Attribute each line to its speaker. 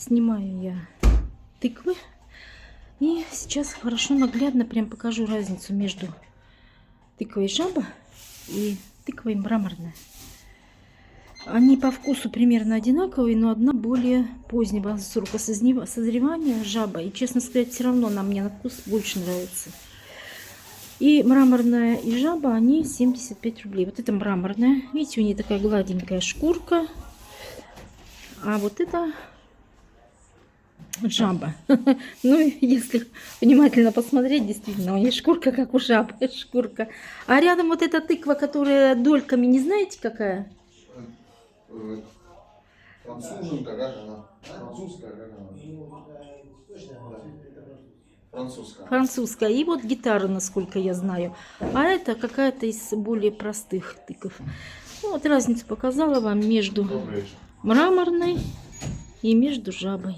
Speaker 1: Снимаю я тыквы. И сейчас хорошо наглядно прям покажу разницу между тыквой жаба и тыквой мраморная. Они по вкусу примерно одинаковые, но одна более позднего срока созревания, жаба. И, честно сказать, все равно она мне на вкус больше нравится. И мраморная и жаба, они 75 рублей. Вот это мраморная. Видите, у нее такая гладенькая шкурка. А вот это жаба. Ну, если внимательно посмотреть, действительно, у нее шкурка как у жабы. Шкурка. А рядом вот эта тыква, которая дольками, не знаете какая?
Speaker 2: Француженка, как она? Французская, как она? Французская.
Speaker 1: Французская. И вот гитара, насколько я знаю. А это какая-то из более простых тыков. Ну, вот разницу показала вам между мраморной и между жабой.